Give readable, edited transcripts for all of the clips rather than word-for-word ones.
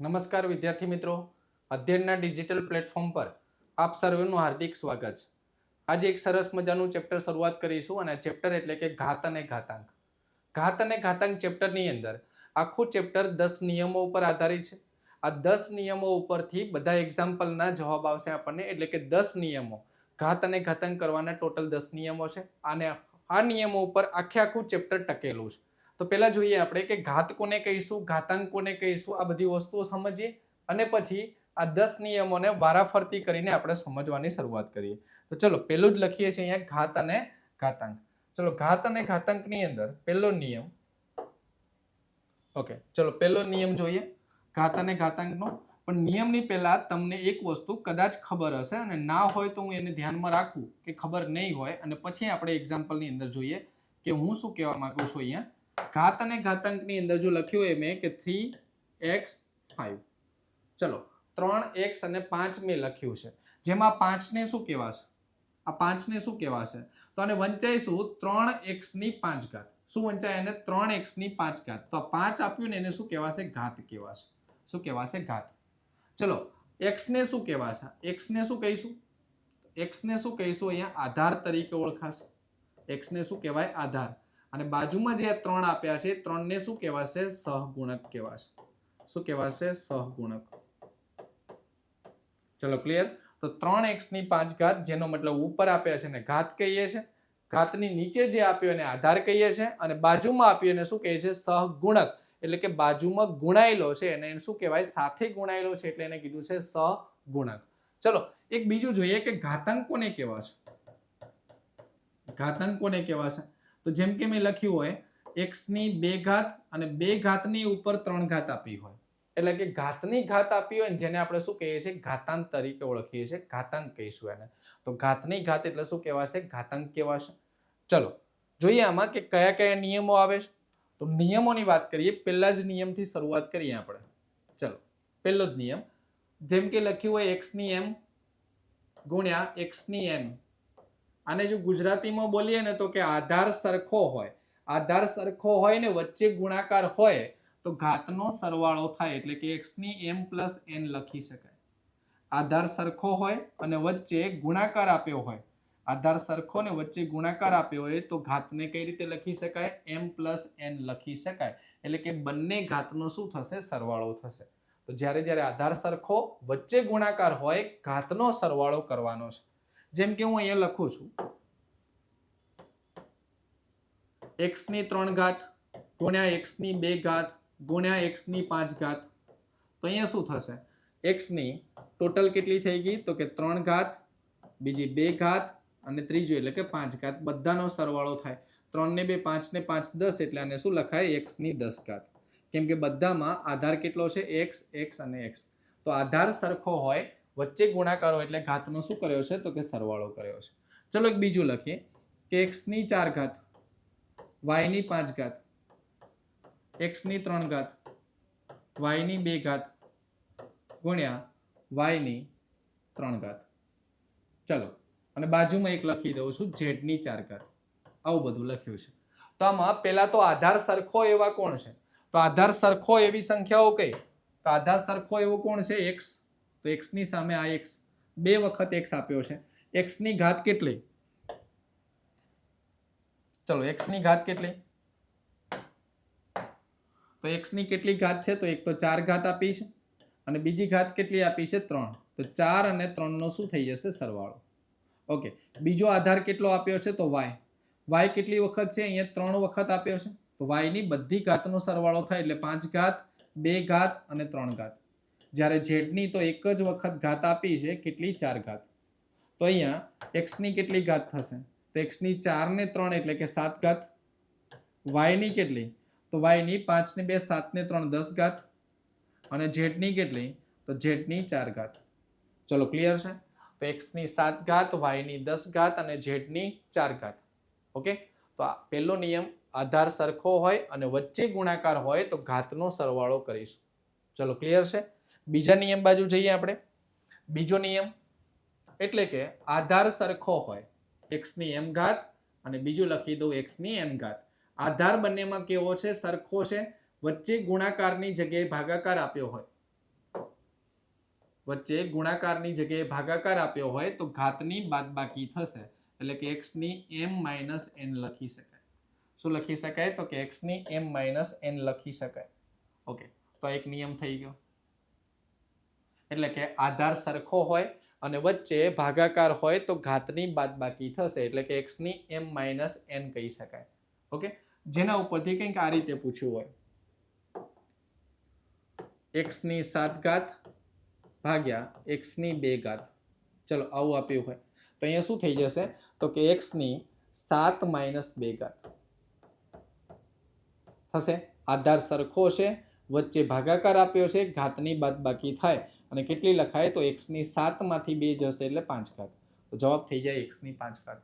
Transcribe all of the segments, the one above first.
નમસ્કાર વિદ્યાર્થી મિત્રો, અધ્યયનના ડિજિટલ પ્લેટફોર્મ પર આપ સર્વેનું હાર્દિક સ્વાગત છે. આજે એક સરસ મજાનું ચેપ્ટર શરૂઆત કરીશું અને ચેપ્ટર એટલે કે ઘાત અને ઘાતાંક. ઘાત અને ઘાતાંક ચેપ્ટરની અંદર આખું ચેપ્ટર 10 નિયમો ઉપર આધારિત છે. આ 10 નિયમો ઉપરથી બધા એક્ઝામ્પલના જવાબ આવશે આપણને, એટલે કે 10 નિયમો ઘાત અને ઘાતાંક કરવાના ટોટલ 10 નિયમો છે અને આ નિયમો ઉપર આખું ચેપ્ટર ટકેલું છે. તો પહેલા જોઈએ આપણે કે ઘાત કોને કહીશું, ઘાતાંક કોને કહીશું, આ બધી વસ્તુઓ સમજીએ અને પછી આ 10 નિયમોને વારાફરતી કરીને આપણે સમજવાની શરૂઆત કરીએ. તો ચલો પહેલું જ લખીએ છીએ અહીંયા ઘાત અને ઘાતાંક. ચલો ઘાત અને ઘાતાંકની અંદર પહેલો નિયમ, ઓકે ચલો પહેલો નિયમ જોઈએ ઘાત અને ઘાતાંકનો. પણ નિયમની પહેલા તમને એક વસ્તુ કદાચ ખબર હશે અને ના હોય તો હું એને ધ્યાનમાં રાખું કે ખબર નહીં હોય અને પછી આપણે એક્ઝામ્પલની અંદર જોઈએ કે હું શું કહેવા માંગુ છું. અહીંયા ઘાત અને ઘાતાંકની અંદર જો લખ્યું હોય મેં કે 3x 5, ચલો 3x અને 5 મેં લખ્યું છે, જેમાં 5 ને શું કહેવાશે, આ 5 ને શું કહેવાશે, તો આને વંચાઈશું 3x ની 5 ઘાત. શું વંચાય એને? 3x ની 5 ઘાત. તો 5 આપ્યું ને એને શું કહેવાશે? ઘાત કહેવાશે. શું કહેવાશે? ઘાત. ચલો x ને શું કહેવાશે? x ને શું કહીશું? x ને શું કહીશું? અહીંયા આધાર તરીકે ઓળખાશે. x ને શું કહેવાય? આધાર. અને બાજુમાં જે 3 આપ્યા છે 3 ને શું કહેવાશે? સહગુણક કહેવાશે. શું કહેવાશે? સહગુણક. ચલો ક્લિયર. તો 3x ની 5 ઘાત, જેનો મતલબ ઉપર આપ્યા છે ને ઘાત કહીએ છે, ઘાતની નીચે જે આપ્યો એને આધાર કહીએ છે અને બાજુમાં આપ્યો એને શું કહીએ છે? સહગુણક. એટલે કે બાજુમાં ગુણાયેલો છે એને શું કહેવાય? સાથે ગુણાયેલો છે એટલે એને કીધું છે સહગુણક. ચલો એક બીજું જોઈએ કે ઘાતાંક કોને કહેવાશે. ઘાતાંક કોને કહેવાશે? તો જેમ કે મેં લખ્યું હોય x ની 2 ઘાત અને 2 ઘાતની ઉપર 3 ઘાત આપી હોય, એટલે કે ઘાતની ઘાત આપી હોય ને જેને આપણે શું કહીએ છીએ? ઘાતાંક તરીકે ઓળખીએ છીએ, ઘાતાંક કહીશું એને. તો ઘાતની ઘાત એટલે શું કહેવાશે? ઘાતાંક કહેવાશે. ચલો જોઈએ આમાં કે કયા કયા નિયમો આવે છે. તો નિયમોની વાત કરીએ, પહેલા જ નિયમથી શરૂઆત કરીએ આપણે. ચલો પહેલો જ નિયમ, જેમ કે લખ્યું હોય x ની m ગુણ્યા x ની n. આને જો ગુજરાતીમાં બોલીએ ને તો કે આધાર સરખો હોય, આધાર સરખો હોય ને વચ્ચે ગુણાકાર હોય તો ઘાતનો સરવાળો થાય, એટલે કે x ની m પ્લસ n લખી શકાય. આધાર સરખો હોય અને વચ્ચે ગુણાકાર આપ્યો હોય, આધાર સરખો ને વચ્ચે ગુણાકાર આપ્યો હોય તો ઘાતને કઈ રીતે લખી શકાય? m પ્લસ n લખી શકાય. એટલે કે બંને ઘાતનો શું થશે? સરવાળો થશે. તો જ્યારે જ્યારે આધાર સરખો વચ્ચે ગુણાકાર હોય ઘાતનો સરવાળો કરવાનો છે. જેમ કે હું અહીંયા લખું છું x ની 3 ઘાત ગુણ્યા x ની 2 ઘાત ગુણ્યા x ની 5 ઘાત. તો અહીંયા શું થશે? x ની ટોટલ કેટલી થઈ ગઈ? તો કે 3 ઘાત, બીજી 2 ઘાત અને ત્રીજું એટલે કે 5 ઘાત. બધાનો સરવાળો થાય. 3 ને 2 5 ને 5 10, એટલે આને શું લખાય? x ની 10 ઘાત. કેમ કે બધામાં આધાર કેટલો છે? x, x અને x. તો આધાર સરખો હોય વચ્ચે ગુણાકાર હોય એટલે ઘાતનો શું કર્યો છે? તો કે સરવાળો કર્યો છે. ચલો એક બીજું લખીએ કે x ની 4 ઘાત, y ની 5 ઘાત, x ની 3 ઘાત, y ની 2 ઘાત ગુણ્યા y ની 3 ઘાત. ચલો અને બાજુમાં એક લખી દઉં છું z ની 4 ઘાત. આવું બધું લખ્યું છે. તો આમાં પહેલા તો આધાર સરખો એવા કોણ છે? તો આધાર સરખો એવી સંખ્યાઓ કઈ? તો આધાર સરખો એવો કોણ છે? x. તો x ની સામે આ x, 2 વખત x આપ્યો છે. x ની ઘાત કેટલી? ચલો x ની ઘાત કેટલી? તો x ની કેટલી ઘાત છે? તો એક તો 4 ઘાત આપી છે અને બીજી ઘાત કેટલી આપી છે? 3. તો 4 અને 3 નો શું થઈ જશે? સરવાળો. ઓકે. બીજો આધાર કેટલો આપ્યો છે? તો y. y કેટલી વખત છે? અહીંયા 3 વખત આપ્યો છે. તો y ની બધી ઘાતનો સરવાળો થાય એટલે 5 ઘાત, 2 ઘાત અને 3 ઘાત. જ્યારે z ની તો એક જ વખત ઘાત આપી છે, કેટલી? 4 ઘાત. તો અહીંયા x ની કેટલી ઘાત થશે? તો x ની 4 ને 3 એટલે કે 7 ઘાત. y ની કેટલી? તો y ની 5 ને 2 7 ને 3 10 ઘાત. અને z ની કેટલી? તો z ની 4 ઘાત. ચલો ક્લિયર છે. તો x ની 7 ઘાત, y ની 10 ઘાત અને z ની 4 ઘાત. ઓકે. તો આ પહેલો નિયમ, આધાર સરખો હોય અને વચ્ચે ગુણાકાર હોય તો ઘાતનો સરવાળો કરીશું. ચલો ક્લિયર છે. બીજા નિયમ બાજુ જઈએ આપણે. બીજો નિયમ એટલે કે આધાર સરખો હોય, x ની m ઘાત અને બીજું લખી દઉં x ની n ઘાત. આધાર બંનેમાં કેવો છે? સરખો છે. વચ્ચે ગુણાકારની જગ્યાએ ભાગાકાર આપ્યો હોય વચ્ચે ગુણાકારની જગ્યાએ ભાગાકાર આપ્યો હોય તો ઘાતની બાદબાકી થશે, એટલે કે x ની m - n લખી શકાય. શું લખી શકાય? તો કે x ની m - n લખી શકાય. ઓકે, તો એક નિયમ થઈ ગયો. એટલે કે આધાર સરખો હોય અને વચ્ચે ભાગાકાર હોય તો ઘાતની બાદબાકી થશે, એટલે કે x ની m - n કહી શકાય. ઓકે, જેના ઉપરથી કંઈક આ રીતે પૂછ્યું હોય, x ની 7 ઘાત ભાગ્યા x ની 2 ઘાત. ચલો આવું આપ્યું હોય તો અહીંયા શું થઈ જશે? તો કે x ની 7 - 2 ઘાત થશે. આધાર સરખો છે, વચ્ચે ભાગાકાર આપ્યો છે, ઘાતની બાદબાકી થાય અને કેટલી લખાય? તો x ની 7 માંથી 2 જશે એટલે 5 ઘાત. તો જવાબ થઈ જાય x ની 5 ઘાત.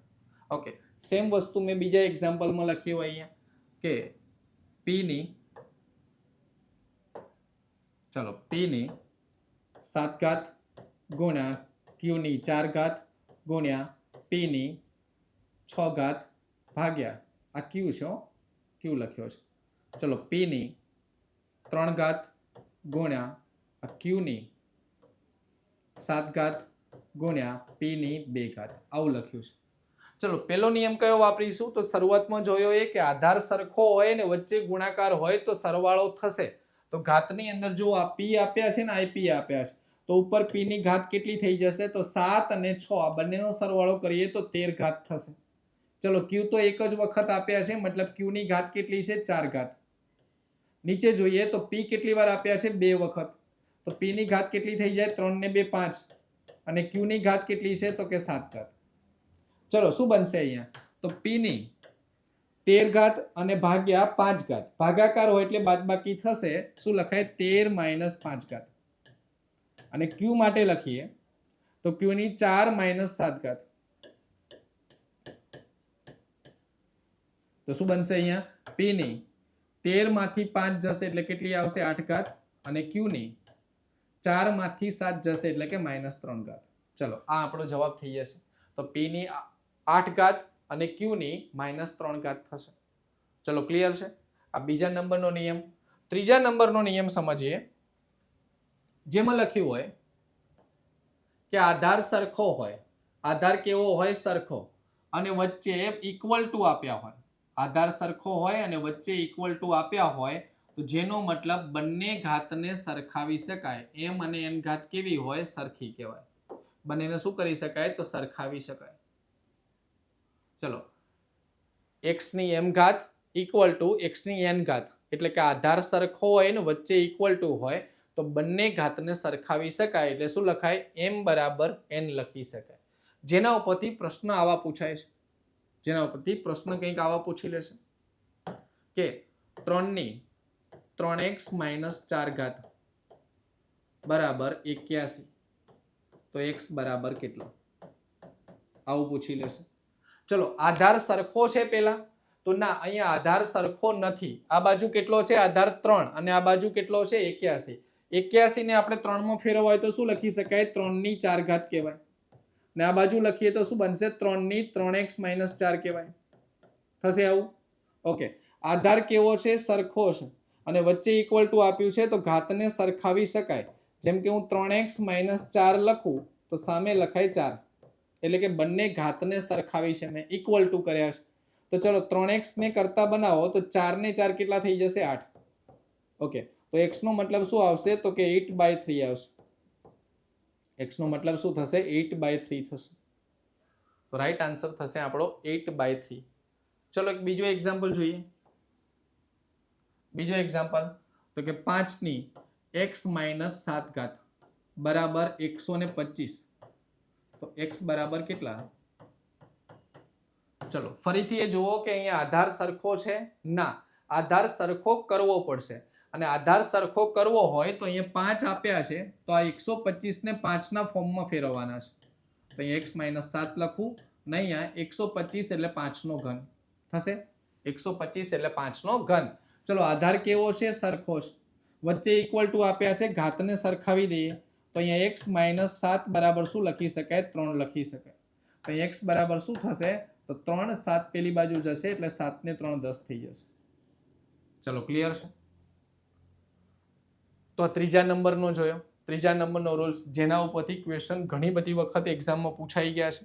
ઓકે, સેમ વસ્તુ મેં બીજા એક્ઝામ્પલમાં લખ્યું હોય અહીંયા કે p ની 7 ઘાત ગુણ્યા q ની 4 ઘાત ગુણ્યા p ની 6 ઘાત ભાગ્યા આ q છે, q લખ્યો છે. ચલો p ની 3 ઘાત ગુણ્યા આ q ની 7 ઘાત ગુણ્યા p ની 2 ઘાત આવું લખ્યું છે. ચલો પેલો નિયમ કયો વાપરીશું? તો શરૂઆતમાં જોયો એ કે આધાર સરખો હોય ને વચ્ચે ગુણાકાર હોય તો સરવાળો થશે. તો ઘાતની અંદર જો આ p આપ્યા છે ને આ p આપ્યા છે તો ઉપર p ની ઘાત કેટલી થઈ જશે? તો 7 અને 6 આ બંનેનો સરવાળો કરીએ તો 13 ઘાત થશે. ચલો q તો એક જ વખત આપ્યા છે, મતલબ q ની ઘાત કેટલી છે? 4 ઘાત. નીચે જોઈએ તો p કેટલી વાર આપ્યા છે? 2 વખત. તો p ની ઘાત કેટલી થઈ જાય? 3 ને 2 5 અને q ની ઘાત કેટલી છે? તો કે 7 ઘાત. ચલો શું બનશે અહીંયા? તો p ની 13 ઘાત અને ભાગ્યા 5 ઘાત. ભાગાકાર હોય એટલે બાદબાકી થશે. શું લખાય? 13 - 5 ઘાત. અને q માટે લખીએ તો q ની 4 - 7 ઘાત. તો શું બનશે અહીંયા? p ની 13 માંથી 5 જશે એટલે કેટલી આવશે? 8 ઘાત. અને q ની 4 માંથી 7 જશે એટલે કે -3 ઘાત. ચલો આ આપણો જવાબ થઈ જશે. તો p ની 8 ઘાત અને q ની -3 ઘાત થશે. ચલો ક્લિયર છે? આ બીજા નંબરનો નિયમ. ત્રીજા નંબરનો નિયમ સમજીએ, જેમાં લખ્યું હોય કે આધાર સરખો હોય. આધાર કેવો હોય? સરખો. અને વચ્ચે ઇક્વલ ટુ આપ્યા હોય. આધાર સરખો હોય અને વચ્ચે ઇક્વલ ટુ આપ્યા હોય તો જેનો મતલબ બંને ઘાતને સરખાવી શકાય. m અને n ઘાત કેવી હોય? સરખી કહેવાય. બંનેને શું કરી શકાય? તો સરખાવી શકાય. ચલો x ની m ઘાત ઇક્વલ ટુ x ની n ઘાત, એટલે કે આધાર સરખો હોય ને વચ્ચે ઇક્વલ ટુ હોય તો બંને ઘાતને સરખાવી શકાય. એટલે શું લખાય? m = n લખી શકાય. જેના ઉપરથી પ્રશ્ન આવા પૂછાય છે. જેના ઉપરથી પ્રશ્ન કંઈક આવા પૂછી લેશે કે 3 ની 3x - 4 ઘાત બરાબર 81, તો x બરાબર કેટલો? આવું પૂછી લેશે. ચલો આધાર સરખો છે પેલા? તો ના, અહીંયા આધાર સરખો નથી. આ બાજુ કેટલો છે? આધાર 3 અને આ બાજુ કેટલો છે? 81. 81 ને આપણે 3 માં ફેરવવા હોય તો શું લખી શકાય? 3 ની 4 ઘાત કહેવાય. ને આ બાજુ લખીએ તો શું બનશે? 3 ની 3x - 4 કહેવાય. થશે આવું? ઓકે, આધાર કેવો છે? સરખો છે અને વચ્ચે ઇક્વલ ટુ આપ્યું છે તો ઘાતને સરખાવી શકાય. જેમ કે હું 3x - 4 લખું તો સામે લખાય 4, એટલે કે બંને ઘાતને સરખાવી છે, મેં ઇક્વલ ટુ કર્યા છે. તો ચલો 3x ને કરતા બનાવો તો 4 ને 4 કેટલા થઈ જશે? 8. ઓકે, તો x નો મતલબ શું આવશે? તો કે 8/3 આવશે. x નો મતલબ શું થશે? 8/3 થશે. તો રાઈટ આન્સર થશે આપણો 8/3. ચલો એક બીજો એક્ઝામ્પલ જોઈએ. બીજો એક્ઝામ્પલ તો કે 5 ની x - 7 ઘાત બરાબર 125. તો x બરાબર કેટલા? ચલો ફરીથી એ જુઓ કે અહીંયા આધાર સરખો છે? ના, આધાર સરખો કરવો પડશે. અને આધાર સરખો કરવો હોય તો અહીંયા 5 આપ્યા છે તો આ 125 ને 5 ના ફોર્મમાં ફેરવવાના છે. તો અહીંયા x - 7 લખું ને અહીંયા 125 એટલે 5 નો ઘન થશે. 125 એટલે 5 નો ઘન. ચલો આધાર કેવો છે? સરખો છે. વચ્ચે ઇક્વલ ટુ આપ્યા છે, ઘાતને સરખાવી દઈએ તો અહીંયા x - 7 બરાબર શું લખી શકાય? 3 લખી શકાય. તો x બરાબર શું થશે? તો 3, 7 પેલી બાજુ જશે એટલે 7 ને 3 10 થઈ જશે. ચલો ક્લિયર છે? તો ત્રીજા નંબરનો જોયો. ત્રીજા નંબરનો રૂલ્સ, જેના ઉપરથી ક્વેશ્ચન ઘણી બધી વખત એક્ઝામમાં પૂછાઈ ગયા છે.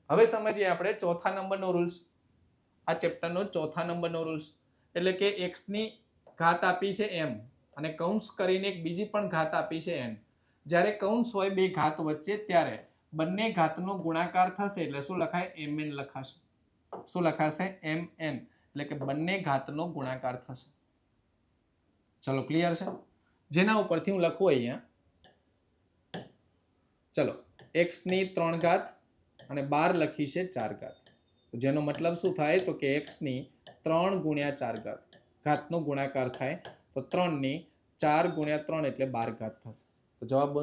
હવે સમજીએ આપણે ચોથા નંબરનો રૂલ્સ. આ ચેપ્ટરનો ચોથા નંબરનો રૂલ્સ એટલે કે x ની ઘાત આપી છે m અને કૌંસ કરીને એક બીજી પણ ઘાત આપી છે n. જ્યારે કૌંસ હોય બે ઘાત વચ્ચે ત્યારે બંને ઘાતનો ગુણાકાર થશે એટલે શું લખાય? mn લખાશે. શું લખાશે? mn એટલે કે બંને ઘાતનો ગુણાકાર થશે. ચલો ક્લિયર છે? જેના ઉપરથી હું લખું અહીંયા, ચલો x ની 3 ઘાત અને 12 લખી છે 4 ઘાત. જેનો મતલબ શું થાય? તો કે x ની 3 ગુણ્યા 4 ઘાત ઘાતનો ગુણાકાર થાય તો 3 ની 4 ગુણ્યા 3 એટલે 12 ઘાત થશે. તો જવાબ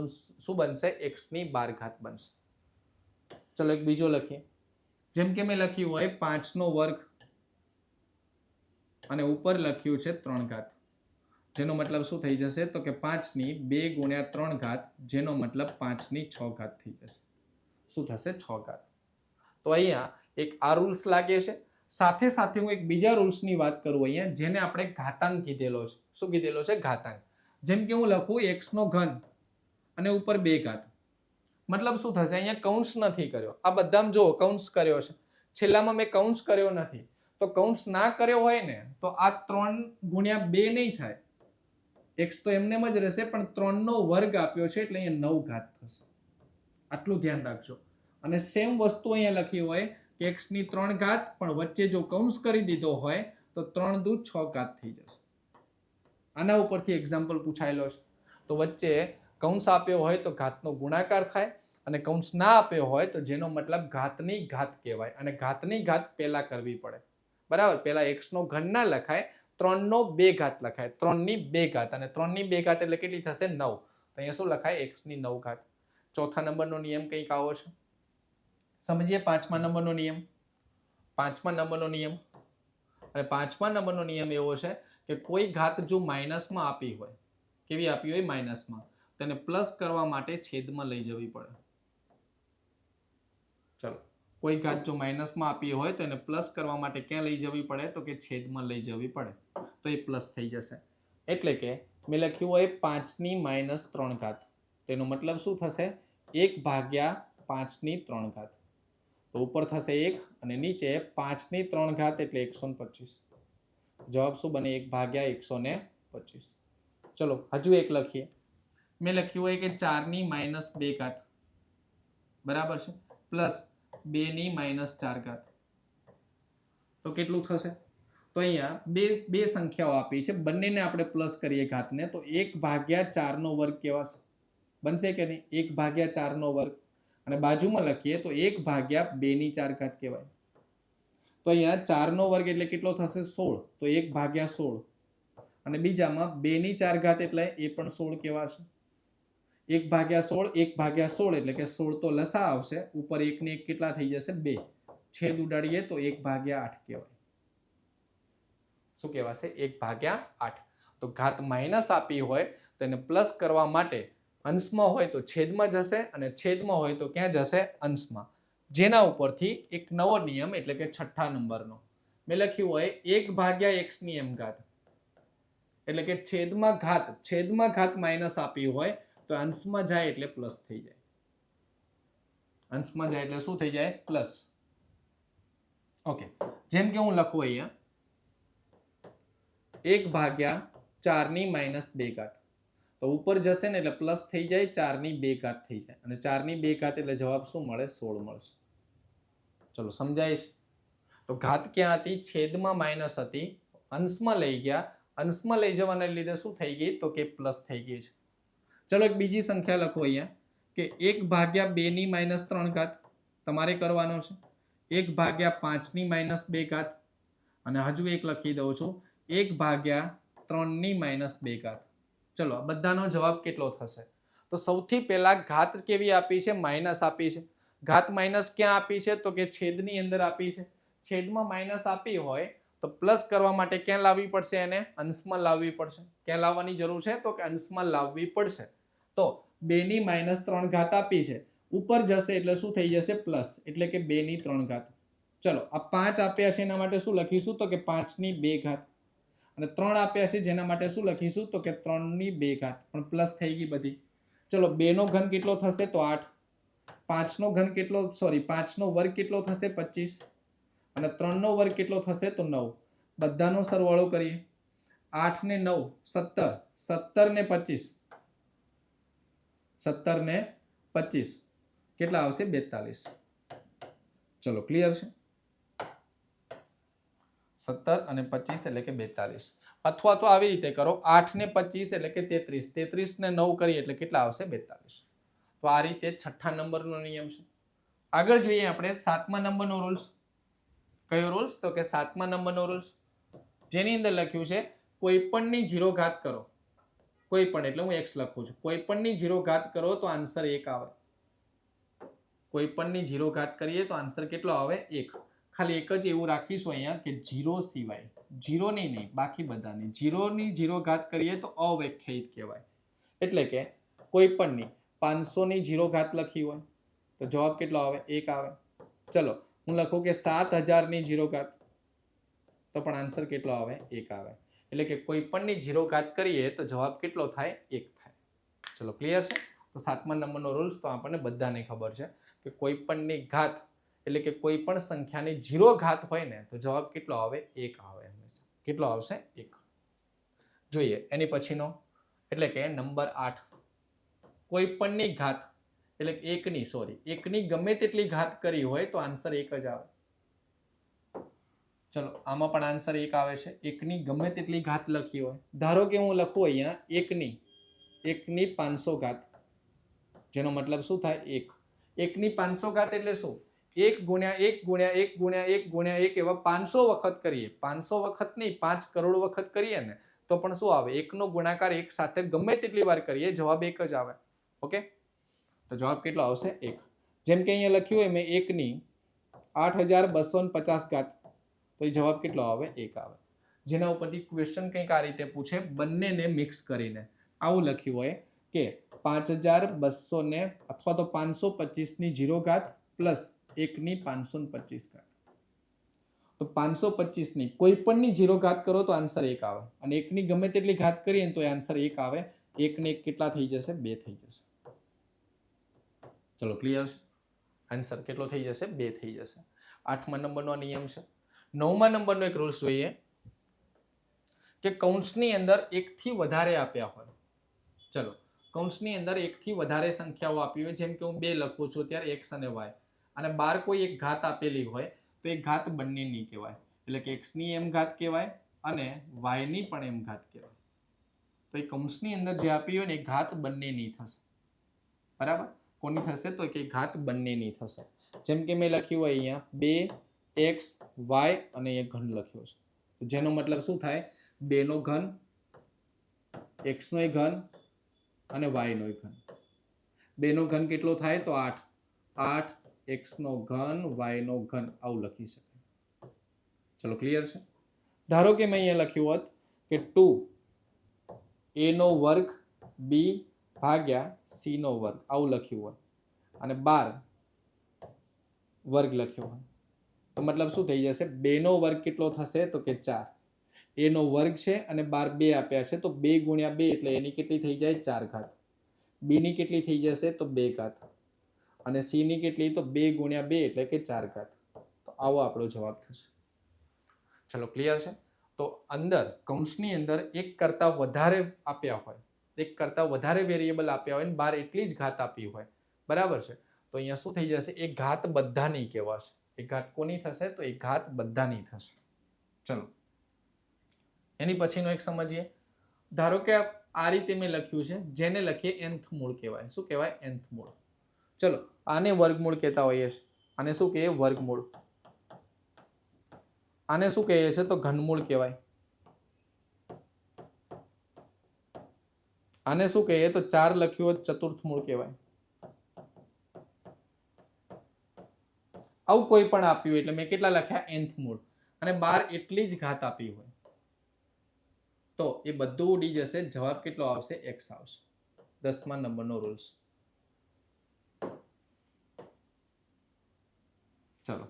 શું બનશે? x ની 12 ઘાત બનશે. ચલો એક બીજો લખીએ. જેમ કે મેં લખ્યું હોય 5 નો વર્ગ અને ઉપર લખ્યું છે 3 ઘાત. જેનો મતલબ શું થઈ જશે? તો કે 5 ની 2 ગુણ્યા 3 ઘાત, જેનો મતલબ 5 ની 6 ઘાત થઈ જશે. શું થશે? 6 ઘાત. તો અહીંયા એક આ રૂલ્સ લાગે છે. સાથે સાથે હું એક બીજા રૂલ્સની વાત કરું અહીંયા, જેને આપણે ઘાતાંક કીધેલો છે. શું કીધેલો છે? ઘાતાંક. જેમ કે હું લખું x નો ઘન અને ઉપર 2 ઘાત. મતલબ શું થશે? અહીંયા કૌંસ નથી કર્યો. આ બધામાં જો કૌંસ કર્યો છે, છેલ્લામાં મેં કૌંસ કર્યો નથી. તો કૌંસ ના કર્યો હોય ને તો આ 3 ગુણ્યા 2 નહીં થાય. x તો એમને જ રહેશે, પણ 3 નો વર્ગ આપ્યો છે એટલે અહીંયા 9 ઘાત થશે. આટલું ધ્યાન રાખજો. અને સેમ વસ્તુ અહીંયા લખી હોય કે x ની 3 ઘાત પણ વચ્ચે જો કૌંસ કરી દીધો હોય તો 3 દુ 6 ઘાત થઈ જશે. આના ઉપરથી એક્ઝામ્પલ પૂછાયેલો છે. તો વચ્ચે કૌંસ આપ્યો હોય તો ઘાતનો ગુણાકાર થાય અને કૌંસ ના આપ્યો હોય તો જેનો મતલબ ઘાતની ઘાત કહેવાય. અને ઘાતની ઘાત પહેલા કરવી પડે. બરાબર? પહેલા x નો ઘન ના લખાય, 3 નો 2 ઘાત લખાય. 3 ની 2 ઘાત અને 3 ની 2 ઘાત એટલે કેટલી થશે? 9. તો અહીંયા શું લખાય? x ની 9 ઘાત. ચોથા નંબરનો નિયમ કંઈક આવો છે. સમજીએ પાંચમા નંબરનો નિયમ. પાંચમા નંબરનો નિયમ અને પાંચમા નંબરનો નિયમ એવો છે કે કોઈ ઘાત જો માઇનસમાં આપી હોય, કેવી આપી હોય? માઇનસમાં, તેને પ્લસ કરવા માટે છેદમાં લઈ જવી પડે. ચલો, કોઈ ઘાત જો માઇનસમાં આપી હોય તો એને પ્લસ કરવા માટે ક્યાં લઈ જવી પડે? તો કે છેદમાં લઈ જવી પડે. તો એ પ્લસ થઈ જશે. એટલે કે મેં લખ્યું હોય 5 ની -3 ઘાત. તેનો મતલબ શું થશે? 1 ભાગ્યા 5 ની 3 ઘાત. તો ઉપર થશે 1 અને નીચે 5 ની 3 ઘાત એટલે 125. જવાબ શું બને? 1 ભાગ્યા 125. ચલો હજુ એક લખીએ. મેં લખ્યું હોય કે 4 ની -2 ઘાત બરાબર છે, પ્લસ 2 ની -4 ઘાત. તો કેટલું થશે? તો અહીંયા બે સંખ્યાઓ આપી છે, બંનેને આપણે પ્લસ કરીએ ઘાતને તો 1 ભાગ્યા 4 નો વર્ગ કહેવાશે. બનશે કે નહીં? 1 ભાગ્યા 4 નો વર્ગ. અને બાજુમાં લખીએ તો 1 ભાગ્યા 2 ની 4 ઘાત કહેવાય. તો અહીંયા 4 નો વર્ગ એટલે કેટલો થશે? 16. તો 1 ભાગ્યા 16. અને બીજામાં 2 ની 4 ઘાત એટલે એ પણ 16 કહેવાશે. 1 ભાગ્યા 16, 1 ભાગ્યા 16 એટલે કે 16 તો લસા આવશે. ઉપર 1 ને 1 કેટલા થઈ જશે? 2. છેદ ઉડાડીએ તો 1 ભાગ્યા 8 કહેવાય. શું કહેવાશે? 1 ભાગ્યા 8. તો ઘાત માઇનસ આપી હોય તો એને પ્લસ કરવા માટે અંશમાં હોય તો છેદમાં જશે અને છેદમાં હોય તો ક્યાં જશે? અંશમાં. જેના ઉપરથી એક નવો નિયમ એટલે કે છઠ્ઠા નંબરનો મેં લખ્યું હોય 1 ભાગ્યા x ની m ઘાત. એટલે કે છેદમાં ઘાત માઇનસ આપી હોય તો અંશમાં જાય એટલે પ્લસ થઈ જાય. અંશમાં જાય એટલે શું થઈ જાય? પ્લસ. ઓકે, જેમ કે હું લખું અહીંયા 1 ભાગ્યા 4 ની -2 ઘાત. તો ઉપર જશે ને એટલે પ્લસ થઈ જાય, 4 ની 2 ઘાત થઈ જાય અને 4 ની 2 ઘાત એટલે જવાબ શું મળે? 16 મળશે. ચલો સમજાય છે? તો ઘાત ક્યાં હતી? છેદમાં માઇનસ હતી, અંશમાં લઈ ગયા. અંશમાં લઈ જવાને લીધે શું થઈ ગઈ? તો કે પ્લસ થઈ ગઈ છે. ચલો એક બીજી સંખ્યા લખો અહીંયા કે 1 ભાગ્યા 2 ની -3 ઘાત તમારે કરવાનો છે. 1 ભાગ્યા 5 ની -2 ઘાત અને હજુ એક લખી દઉં છું 1 ભાગ્યા 3 ની -2 ઘાત. ચલો આ બધાનો જવાબ કેટલો થશે? તો સૌથી પહેલા ઘાત કેવી આપી છે? માઇનસ આપી છે. ઘાત માઇનસ ક્યાં આપી છે? તો કે છેદની અંદર આપી છે. છેદમાં માઇનસ આપી હોય તો પ્લસ કરવા માટે ક્યાં લાવવી પડશે? એને અંશમાં લાવવી પડશે. ક્યાં લાવવાની જરૂર છે? તો કે અંશમાં લાવવી પડશે. તો 2 ની -3 ઘાત આપી છે, ઉપર જશે એટલે શું થઈ જશે? પ્લસ. એટલે કે 2 ની 3 ઘાત. ચલો આ 5 આપ્યા છે એના માટે શું લખીશું? તો કે 5 ની 2 ઘાત. અને 3 આપ્યા છે જેના માટે શું લખીશું? તો કે 3 ની 2 ઘાત. પણ પ્લસ થઈ ગઈ બધી. ચલો 2 નો ઘન કેટલો થશે તો 8, 5 નો ઘન કેટલો 5 નો વર્ગ કેટલો થશે 25 અને 3 નો વર્ગ કેટલો થશે તો 9. બધાનો સરવાળો કરીએ. 8 ને 9 17, 17 ને 25 17 ને 25 કેટલા આવશે 42. ચલો ક્લિયર છે. 17 અને 25 એટલે કે 42. અથવા તો આવી રીતે કરો 8 ને 25 એટલે કે 33, 33 ને 9 કરીએ એટલે કેટલા આવશે 42. તો આ રીતે છઠ્ઠા નંબરનો નિયમ છે. આગળ જોઈએ આપણે 7મા નંબરનો રૂલ્સ. કયો રૂલ્સ તો કે 7મા નંબરનો રૂલ્સ જેની અંદર લખ્યું છે કોઈ પણની 0 ઘાત કરો. કોઈ પણ એટલે હું x લખું છું. કોઈ પણની 0 ઘાત કરો તો આન્સર 1 આવે. કોઈ પણની 0 ઘાત કરીએ તો આન્સર કેટલો આવે 1. ખાલી એક જ એવું રાખીશું અહીંયા કે 0 સિવાય 0 ની નહીં બાકી બધાની 0 ની 0 ઘાત કરીએ તો અવ્યાખ્યાયિત કહેવાય. એટલે કે કોઈ પણની 500 ની 0 ઘાત લખી હોય તો જવાબ કેટલો આવે 1 આવે. ચલો હું લખું કે 7000 ની 0 ઘાત તો પણ આન્સર કેટલો આવે 1 આવે. એટલે કે કોઈ પણની 0 ઘાત કરીએ તો જવાબ કેટલો થાય 1 થાય. ચલો ક્લિયર છે. તો 7મા નંબરનો રૂલ્સ તો આપણને બધાને ખબર છે કે કોઈ પણની ઘાત એટલે કે કોઈ પણ સંખ્યાની 0 ઘાત હોય ને તો જવાબ કેટલો આવે 1 આવે હંમેશા. કેટલો આવશે 1. જોઈએ એની પછીનો એટલે કે નંબર 8. કોઈ પણની ઘાત એટલે એકની ગમે તેટલી ઘાત કરી હોય તો આન્સર 1 જ આવે. ચલો આમાં પણ આન્સર 1 આવે છે. એકની ગમે તેટલી ઘાત લખી હોય ધારો કે હું લખું અહીંયા એકની 500 ઘાત જેનો મતલબ શું થાય 1. એકની 500 ઘાત એટલે શું 1 ગુણ્યા 1 ગુણ્યા 1 ગુણ્યા 1 ગુણ્યા 1 એવા 500 વખત કરીએ. 500 વખત નહીં 5 કરોડ વખત કરીએ ને તો પણ શું આવે 1 નો ગુણાકાર 1 સાથે ગમે તેટલી વાર કરીએ જવાબ 1 જ આવે. ઓકે તો જવાબ કેટલો આવશે 1. જેમ કે અહીંયા લખ્યું હોય મેં એકની 8250 ઘાત તો એ જવાબ કેટલો આવે 1 આવે. જેના ઉપરથી ક્વેશ્ચન કંઈક આ રીતે પૂછે બંનેને મિક્સ કરીને આવું લખ્યું હોય કે 5200 ને અથવા તો 525 ની 0 ઘાત પ્લસ 1 ની 525 ઘાત. તો 525 ની કોઈ પણની 0 ઘાત કરો તો આન્સર 1 આવે અને 1 ની ગમે તેટલી ઘાત કરીએ તો આન્સર 1 આવે. 1 ને 1 કેટલા થઈ જશે 2 થઈ જશે. ચલો ક્લિયર છે. આન્સર કેટલો થઈ જશે 2 થઈ જશે. 8મા નંબરનો નિયમ છે. 9મા નંબરનો એક રૂલ્સ જોઈએ કે કૌંસની અંદર 1 થી વધારે આપ્યા હોય. ચલો કૌંસની અંદર 1 થી વધારે સંખ્યાઓ આપી હોય જેમ કે હું 2 લખું છું ત્યારે x અને y અને બહાર કોઈ એક ઘાત આપેલી હોય તો એ ઘાત બંનેની કહેવાય. એટલે કે x ની m ઘાત કહેવાય અને y ની પણ m ઘાત કહેવાય. તો એ કૌંસની અંદર જે આપી હોય ને એ ઘાત બંનેની થશે. બરાબર કોની થશે તો કે ઘાત બંનેની થશે. જેમ કે મેં લખ્યું હોય અહીંયા 2x y અને એ ઘન લખ્યો છે તો જેનો મતલબ શું થાય 2 નો ઘન x નો ઘન અને y નો ઘન. 2 નો ઘન કેટલો થાય તો 8. 8 x નો ઘન y નો ઘન આવું લખી શકાય. ચલો ક્લિયર છે. ધારો કે મેં અહીંયા લખ્યું હોત કે 2 a નો વર્ગ b ભાગ્યા c નો વર્ગ આવું લખ્યું હોય અને 12 વર્ગ લખ્યો હોય તો મતલબ શું થઈ જશે 2 નો વર્ગ કેટલો થશે તો કે 4. a નો વર્ગ છે અને 12 2 આપ્યા છે તો 2 ગુણ્યા 2 એટલે એની કેટલી થઈ જાય 4 ઘાત. b ની કેટલી થઈ જશે તો 2 ઘાત અને c ની કેટલી તો 2 ગુણ્યા 2 એટલે કે 4 ઘાત. તો આવો આપણો જવાબ થશે. ચલો ક્લિયર છે. તો અંદર કૌંસની અંદર એક કરતા વધારે આપ્યા હોય એક કરતા વધારે વેરિયેબલ આપ્યા હોય ને બહાર એટલી જ ઘાત આપી હોય બરાબર છે તો અહીંયા શું થઈ જશે એ ઘાત બધાની કહેવાશે. એ ઘાત કોની થશે તો એ ઘાત બધાની થશે. ચલો એની પછીનો એક સમજીએ. ધારો કે આ રીતે મેં લખ્યું છે જેને લખીએ nth મૂળ કહેવાય. શું કહેવાય nth મૂળ. ચલો આને વર્ગમૂળ કહેતા હોઈએ છે. આને શું કહીએ વર્ગમૂળ. આને શું કહીએ છે તો ઘનમૂળ કહેવાય. આને શું કહીએ તો 4 લખ્યું હોય ચતુર્થ મૂળ કહેવાય. આવું કોઈ પણ આપ્યું એટલે મેં કેટલા લખ્યા nth મૂળ અને 12 એટલી જ ઘાત આપી હોય તો એ બધું ઉડી જશે. જવાબ કેટલો આવશે x આવશે. 10મા નંબરનો રૂલ્સ. ચલો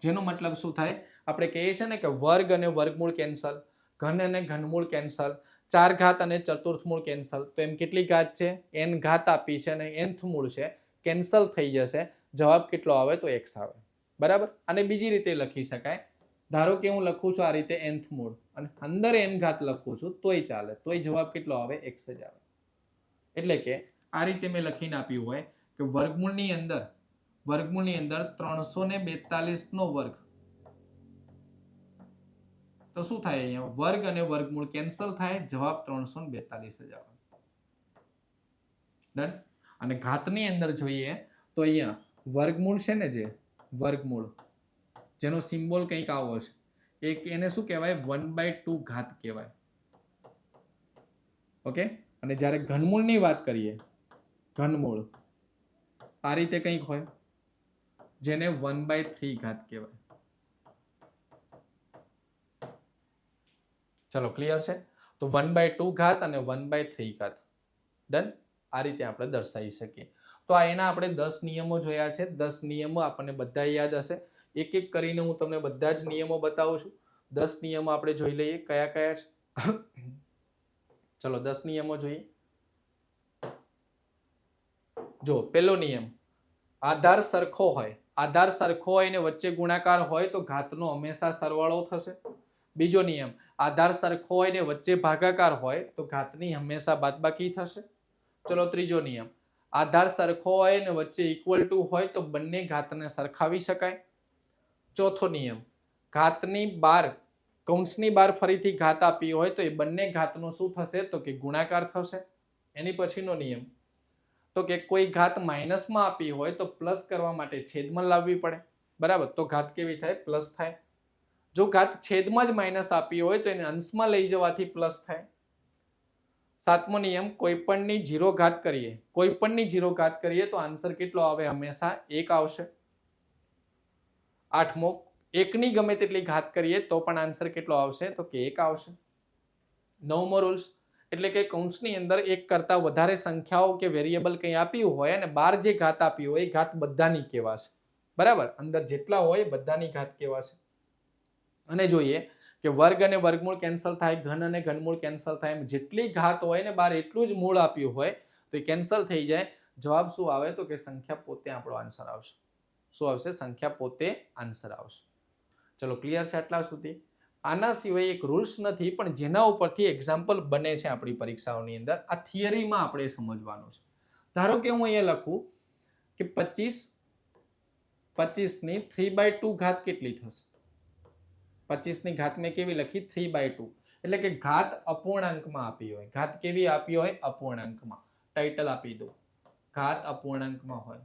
જેનો મતલબ શું થાય આપણે કહીએ છીએ ને કે વર્ગ અને વર્ગમૂળ કેન્સલ, ઘન અને ઘનમૂળ કેન્સલ, ચાર ઘાત અને ચતુર્થ મૂળ કેન્સલ, તો એમ કેટલી ઘાત છે? n ઘાત આપી છે અને nth મૂળ છે, કેન્સલ થઈ જશે. જવાબ કેટલો આવે? તો x આવે. બરાબર. અને બીજી રીતે લખી શકાય, ધારો કે હું લખું છું આ રીતે nth મૂળ અને અંદર n ઘાત લખું છું તોય ચાલે, તોય જવાબ કેટલો આવે? x જ આવે. એટલે કે આ રીતે મેં લખીને આપ્યું હોય કે વર્ગમૂળની અંદર 342 નો વર્ગ, તો શું થાય? અહીંયા વર્ગ અને વર્ગમૂળ કેન્સલ થાય, જવાબ 342 જ આવે. ડન. અને ઘાતની અંદર જોઈએ તો અહીંયા વર્ગમૂળ છે ને, જે વર્ગમૂળ જેનો સિમ્બોલ કંઈક આવો છે, એક એને શું કહેવાય? 1/2 ઘાત કહેવાય. ઓકે. અને જ્યારે ઘનમૂળની વાત કરીએ, ઘનમૂળ આ રીતે કંઈક હોય જેને 1/3 ઘાત કહેવાય. ચલો ક્લિયર છે? તો 1/2 ઘાત અને 1/3 ઘાત. ડન. આ રીતે આપણે દર્શાવી શકીએ. તો આ એના આપણે 10 નિયમો જોયા છે. 10 નિયમો આપણને બધા યાદ હશે. એક એક કરીને હું તમને બધા જ નિયમો બતાવું છું. 10 નિયમો આપણે જોઈ લઈએ કયા કયા છે. ચલો 10 નિયમો જોઈએ. જો પહેલો નિયમ, આધાર સરખો હોય, આધાર સરખો હોય અને વચ્ચે ગુણાકાર હોય તો ઘાતનો હંમેશા સરવાળો થશે. બીજો નિયમ, આધાર સરખો હોય ને વચ્ચે ભાગાકાર હોય તો ઘાતની હંમેશા બાદબાકી થશે. ચલો ત્રીજો નિયમ, આધાર સરખો હોય ને વચ્ચે ઇક્વલ ટુ હોય તો બંને ઘાતને સરખાવી શકાય. ચોથો નિયમ, ઘાતની બાર, કૌંસની બાર ફરીથી ઘાત આપી હોય તો એ બંને ઘાતનો શું થશે? તો કે ગુણાકાર થશે. એની પછીનો નિયમ, તો કે કોઈ ઘાત માઇનસમાં આપી હોય તો પ્લસ કરવા માટે છેદમાં લાવવી પડે. બરાબર. તો ઘાત કેવી થાય? પ્લસ થાય. જો ઘાત છેદમાં જ માઇનસ આપી હોય તો એને અંશમાં લઈ જવાથી પ્લસ થાય. સાતમો નિયમ, કોઈપણની 0 ઘાત કરીએ, કોઈપણની 0 ઘાત કરીએ તો આન્સર કેટલો આવે? હંમેશા 1 આવશે. આઠમો, એકની ગમે તેટલી ઘાત કરીએ તો પણ આન્સર કેટલો આવશે? તો કે 1 આવશે. નવમો રૂલ્સ, એટલે કે કૌંસની અંદર એક કરતા વધારે સંખ્યાઓ કે વેરિયેબલ કંઈ આપ્યું હોય અને 12 જે ઘાત આપી હોય એ ઘાત બધાની કહેવાશે. બરાબર. અંદર જેટલા હોય બધાની ઘાત કહેવાશે. અને જોઈએ કે વર્ગ અને વર્ગમૂળ કેન્સલ થાય, ઘન અને ઘનમૂળ કેન્સલ થાય, એમ જેટલી ઘાત હોય ને બાર એટલું જ મૂળ આપ્યું હોય તો એ કેન્સલ થઈ જાય. જવાબ શું આવે? તો કે સંખ્યા પોતે આપણો આન્સર આવશે. શું આવશે? સંખ્યા પોતે આન્સર આવશે. ચલો ક્લિયર છે આટલા સુધી? આના સિવાય એક રૂલ્સ નથી પણ જેના ઉપરથી એક્ઝામ્પલ બને છે આપણી પરીક્ષાઓની અંદર. આ થિયરીમાં આપણે સમજવાનું છે. ધારો કે હું અહીંયા લખું કે 25 ની 3/2 ઘાત કેટલી થશે? 25 ની ઘાત મેં કેવી લખી? 3/2. એટલે કે ઘાત અપૂર્ણાંકમાં આપી હોય. ઘાત કેવી આપી હોય? અપૂર્ણાંકમાં. ટાઇટલ આપી દો, ઘાત અપૂર્ણાંકમાં હોય.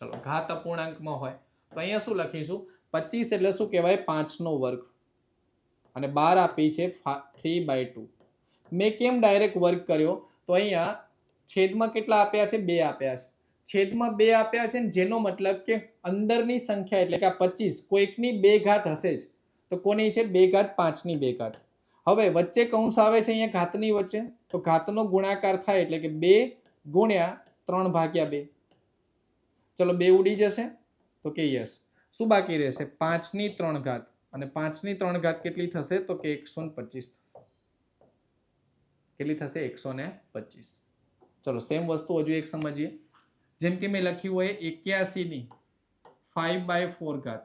ચલો ઘાત અપૂર્ણાંકમાં હોય તો અહીંયા શું લખીશું? 25 એટલે શું કહેવાય? 5 નો વર્ગ અને 12 આપી છે 3/2. મેં કેમ ડાયરેક્ટ વર્ગ કર્યો? તો અહીંયા છેદમાં કેટલા આપ્યા છે? 2 આપ્યા છે. છેદમાં 2 આપ્યા છે ને જેનો મતલબ કે અંદરની સંખ્યા એટલે કે આ 25 કોઈકની 2 ઘાત હશે જ. તો કોની છે? 2 ઘાત 5 ની 2 ઘાત. હવે વચ્ચે કૌંસ આવે છે અહીંયા ઘાતની વચ્ચે, તો ઘાતનો ગુણાકાર થાય એટલે કે 2 ગુણ્યા 3/2. ચલો 2 ઉડી જશે તો કે યસ. શું બાકી રહેશે? 5 ની 3 ઘાત. અને 5 ની 3 ઘાત કેટલી થશે? તો કે 125 થશે. કેટલી થશે? 125. ચલો સેમ વસ્તુ હજુ એક સમજીએ. જેમ કે મેં લખ્યું હોય 81 ની 5/4 ઘાત,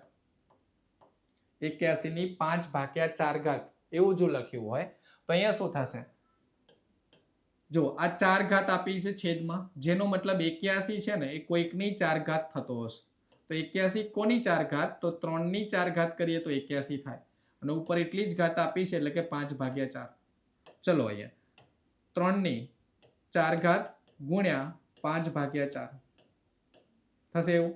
81 ની 5/4 ઘાત, એવું જો લખ્યું હોય તો અહીંયા શું થશે? જો આ 4 ઘાત આપી છે છેદમાં, જેનો મતલબ 81 છે ને એ કોઈકની 4 ઘાત થતો હશે. તો 81 કોની 4 ઘાત? તો 3 ની 4 ઘાત કરીએ તો 81 થાય. અને ઉપર એટલી જ ઘાત આપી છે એટલે કે 5/4. ચલો અહીંયા 3 ની 4 ઘાત ગુણ્યા 5/4 થશે. એવું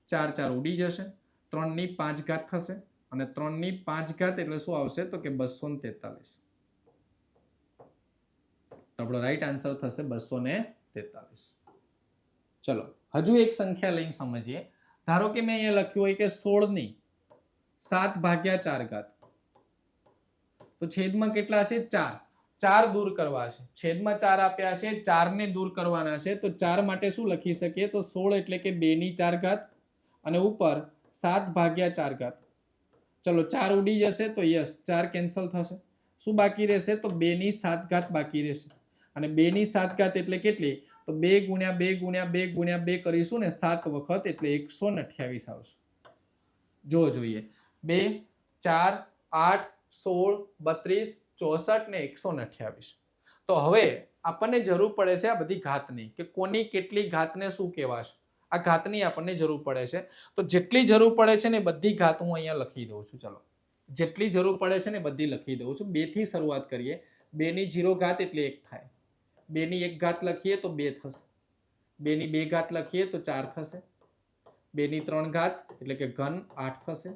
4 4 ઉડી જશે. 3 ની 5 ઘાત થશે અને 3 ની 5 ઘાત એટલે શું આવશે? તો કે 243. તો આપણો રાઈટ આન્સર થશે 243. ચલો હજુ એક સંખ્યા લઈને સમજીએ. ધારો કે મેં અહીંયા લખ્યું હોય કે 16 ની 7/4 ઘાત. તો છેદમાં કેટલા છે? 4. 4 દૂર કરવા છે. છેદમાં 4 આપ્યા છે, 4 ને દૂર કરવાના છે. તો 4 માટે શું લખી શકીએ? તો 16 એટલે કે 2 ની 4 ઘાત અને ઉપર 7/4 ઘાત. ચલો 4 ઉડી જશે તો યસ 4 કેન્સલ થશે. શું બાકી રહેશે? તો 2 ની 7 ઘાત બાકી રહેશે. અને 2 ની 7 ઘાત એટલે કેટલી? તો 2 ગુણ્યા 2 ગુણ્યા 2 ગુણ્યા 2 કરીશું ને 7 વખત એટલે 128 આવશે. જો જોઈએ 2 4 8 16 32 64 ને 128. તો હવે આપણને જરૂર પડે છે આ બધી ઘાતની, કે કોની કેટલી ઘાતને શું કહેવાશે. આ ઘાતની આપણને જરૂર પડે છે. તો જેટલી જરૂર પડે છે ને બધી ઘાત હું અહીંયા લખી દઉં છું. ચલો જેટલી જરૂર પડે છે ને બધી લખી દઉં છું. 2 થી શરૂઆત કરીએ. 2 ની 0 ઘાત એટલે 1 થાય. 2 ની 1 ઘાત લખીએ તો 2 થશે. 2 ની 2 ઘાત લખીએ તો 4 થશે. 2 ની 3 ઘાત એટલે કે ઘન 8 થશે.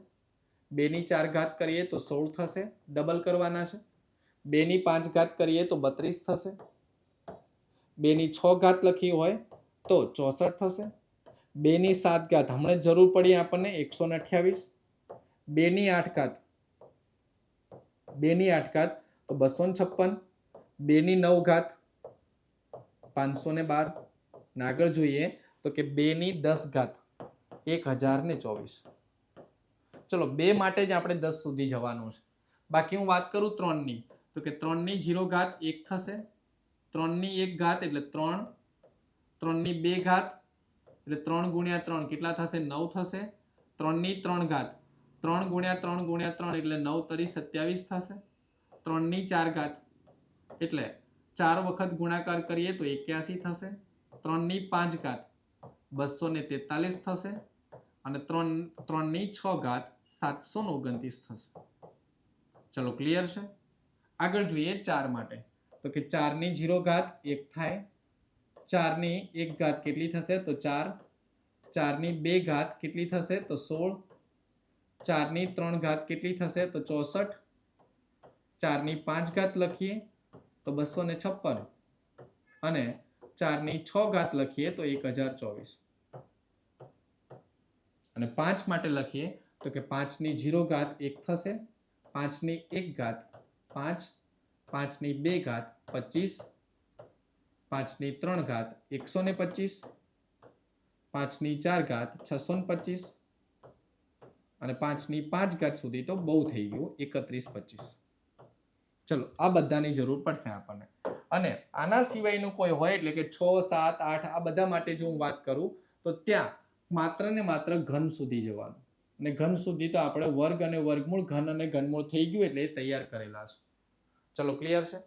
2 ની 4 ઘાત કરીએ તો 16 થશે. ડબલ કરવાના છે. 2 ની 5 ઘાત કરીએ તો 32 થશે. 2 ની 6 ઘાત લખી હોય તો 64 થશે. 2 ની 7 ઘાત હમણાં જરૂર પડી આપણને 128. 2 ની 8 ઘાત 2 ની 8 ઘાત તો 256. 2 ની 9 ઘાત 512. અને આગળ જોઈએ તો કે 2 ની 10 ઘાત 1024. ચલો 2 માટે જ આપણે 10 સુધી જવાનું છે. બાકી હું વાત કરું 3 ની, તો કે 3 ની 0 ઘાત 1 થશે. 3 ની 1 ઘાત એટલે 3. 3 ની 2 ઘાત એટલે 3 ગુણ્યા 3 કેટલા થશે? 9 થશે. 3 ની 3 ઘાત 3 ગુણ્યા 3 ગુણ્યા 3 એટલે 9 તરી 27 થશે. 3 ની 4 ઘાત એટલે 4 વખત ગુણાકાર કરીએ તો 81 થશે. 3 ની 5 ઘાત 243 થશે. અને 3 ની 6 ઘાત 729 થશે. ચલો ક્લિયર છે. આગળ જોઈએ 4 માટે, તો કે 4 ની 0 ઘાત 1 થાય. 4 ની 1 ઘાત કેટલી થશે? તો 4. 4 ની 2 ઘાત કેટલી થશે? તો 16. 4 ની 3 ઘાત કેટલી થશે? તો 64. 4 ની 5 ઘાત લખીએ તો 256. અને 4 ની 6 ઘાત લખીએ તો 1024. અને 5 માટે લખીએ તો કે 5 ની 0 ઘાત 1 થશે. 5 ની 1 ઘાત 5. 5 ની 2 ઘાત 25. 5 ની 3 ઘાત 125. 5 ની 4 ઘાત 625. અને 5 ની 5 ઘાત સુધી તો બહુ થઈ ગયું 31 25. ચલો આ બધાની જરૂર પડશે આપણને. અને આના સિવાયનું કોઈ હોય એટલે કે 6 7 8 આ બધા માટે જો હું વાત કરું તો ત્યાં માત્ર ને માત્ર ઘન સુધી જવાનું. અને ઘન સુધી તો આપણે વર્ગ અને વર્ગમૂળ, ઘન અને ઘનમૂળ થઈ ગયું એટલે તૈયાર કરેલા છે. ચલો ક્લિયર છે.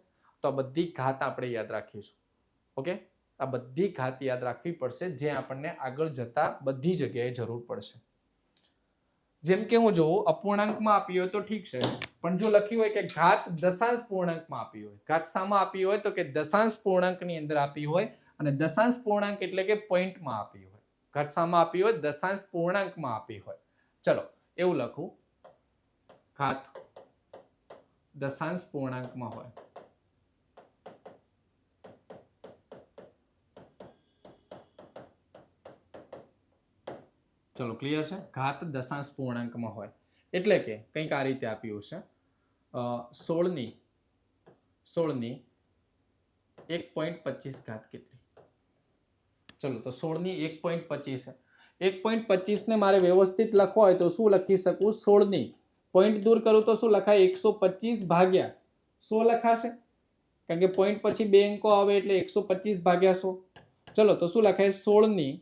તો આ બધી ઘાત આપણે યાદ રાખીશું. ઓકે, આ બધી ઘાત યાદ રાખવી પડશે જે આપણને આગળ જતા બધી જગ્યાએ જરૂર પડશે. જેમ કે હું જોઉં અપૂર્ણાંકમાં આપી હોય તો ઠીક છે, પણ જો લખ્યું હોય કે ઘાત દશાંશ પૂર્ણાંકમાં આપી હોય, ઘાત શામાં આપી હોય તો કે દશાંશ પૂર્ણાંકની અંદર આપી હોય. અને દશાંશ પૂર્ણાંક એટલે કે પોઈન્ટમાં આપી હોય. ઘાત શામાં આપી હોય? દશાંશ પૂર્ણાંકમાં આપી હોય. ચલો એવું લખું, ઘાત દશાંશ પૂર્ણાંકમાં હોય. ચલો ક્લિયર છે. ઘાત દશાંશ પૂર્ણાંકમાં હોય એટલે કે કંઈક આ રીતે આપ્યું છે. 16 ની 1.25 ઘાત કેટલી? ચલો તો 16 ની 1.25 1.25 ને મારે વ્યવસ્થિત લખવા હોય તો શું લખી શકું? 16 ની પોઈન્ટ દૂર કરું તો શું લખાય? 125 ભાગ્યા 100 લખાશે, કારણ કે પોઈન્ટ પછી 2 અંકો આવે એટલે 125 ભાગ્યા 100. ચલો તો શું લખાય? 16 ની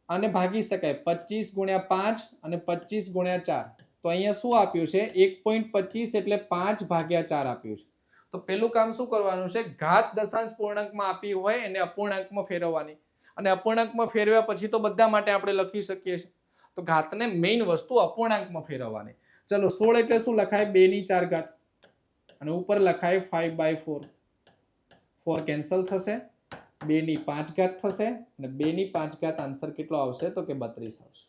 આને ભાગી શકાય 25 ગુણ્યા 5 અને 25 ગુણ્યા 4. તો અહીંયા શું આપ્યું છે? 1.25 એટલે 5 ભાગ્યા 4 આપ્યું છે. તો પેલું કામ શું કરવાનું છે? ઘાત દશાંશ પૂર્ણાંકમાં આપી હોય એને અપૂર્ણાંકમાં ફેરવવાની. અને અપૂર્ણાંકમાં ફેરવ્યા પછી તો બધા માટે આપણે લખી શકીએ છીએ. તો ઘાતને મેઇન વસ્તુ અપૂર્ણાંકમાં ફેરવવાની. ચલો 16 એટલે શું લખાય? 2 ની 4 ઘાત અને ઉપર લખાય 5/4. 4 કેન્સલ થશે. 2 ની 5 ઘાત થશે અને 2 ની 5 ઘાત આન્સર કેટલો આવશે? તો કે 32 આવશે.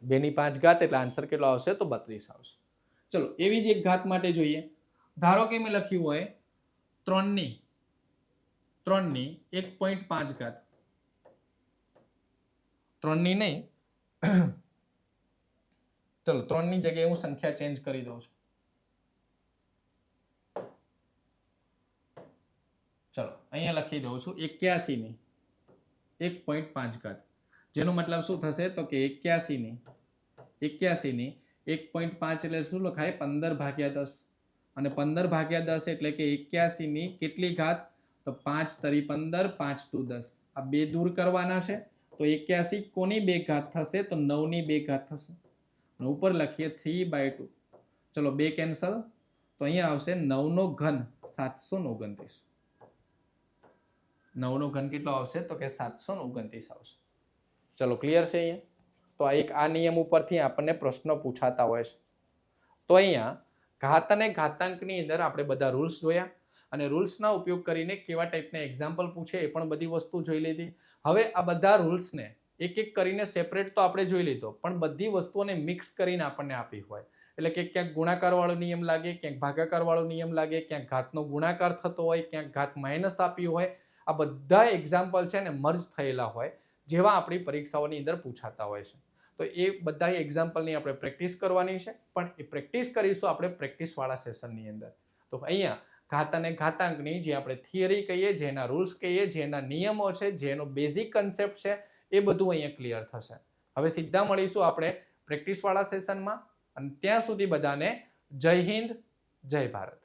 2 ની 5 ઘાત એટલે આન્સર કેટલો આવશે? તો 32 આવશે. ચલો એવી જ એક ઘાત માટે જોઈએ. ધારો કે મેં લખ્યું હોય 3 ની 1.5 ઘાત. 3 ની નહીં, ચલો 3 ની જગ્યાએ હું સંખ્યા ચેન્જ કરી દઉં છું. ચલો અહીંયા લખી દઉં છું 81 ની 1.5 ઘાત. જેનો મતલબ શું થશે? તો કે 81 ની 1.5 એટલે શું લખાય 15/10 અને 15/10 એટલે કે 81 ની કેટલી ઘાત તો 5 તરી 15 5 દુ 10 આ બે દૂર કરવાના છે તો 81 કોની બે ઘાત થશે તો 9 ની બે ઘાત થશે અને ઉપર લખીએ 3/2 ચલો બે કેન્સલ તો અહીંયા આવશે 9 નો ઘન 729 9 નો ઘન કેટલો આવશે તો કે 729 આવશે ચલો ક્લિયર છે અહીંયા તો આ નિયમ ઉપરથી આપણને પ્રશ્નો પૂછાતા હોય છે તો અહીંયા ઘાત અને ઘાતાંકની અંદર આપણે બધા રૂલ્સ જોયા અને રૂલ્સના ઉપયોગ કરીને કેવા ટાઈપના એક્ઝામ્પલ પૂછે એ પણ બધી વસ્તુ જોઈ લીધી હવે આ બધા રૂલ્સને એક એક કરીને સેપરેટ તો આપણે જોઈ લીધો પણ બધી વસ્તુઓને મિક્સ કરીને આપણને આપી હોય એટલે કે ક્યાંક ગુણાકાર વાળો નિયમ લાગે ક્યાંક ભાગાકાર વાળો નિયમ લાગે ક્યાંક ઘાતનો ગુણાકાર થતો હોય ક્યાંક ઘાત માઇનસ આપી હોય આ બધા એક્ઝામ્પલ છે ને મર્જ થયેલા હોય જેવા આપણી પરીક્ષાઓની અંદર પૂછાતા હોય છે તો એ બધા એક્ઝામ્પલની આપણે પ્રેક્ટિસ કરવાની છે પણ એ પ્રેક્ટિસ કરીશું આપણે પ્રેક્ટિસવાળા સેશનની અંદર તો અહીંયા ઘાત અને ઘાતાંકની જે આપણે થિયરી કહીએ જેના રૂલ્સ કહીએ જેના નિયમો છે જેનો બેઝિક કન્સેપ્ટ છે એ બધું અહીંયા ક્લિયર થશે હવે સીધા મળીશું આપણે પ્રેક્ટિસવાળા સેશનમાં અને ત્યાં સુધી બધાને જય હિન્દ જય ભારત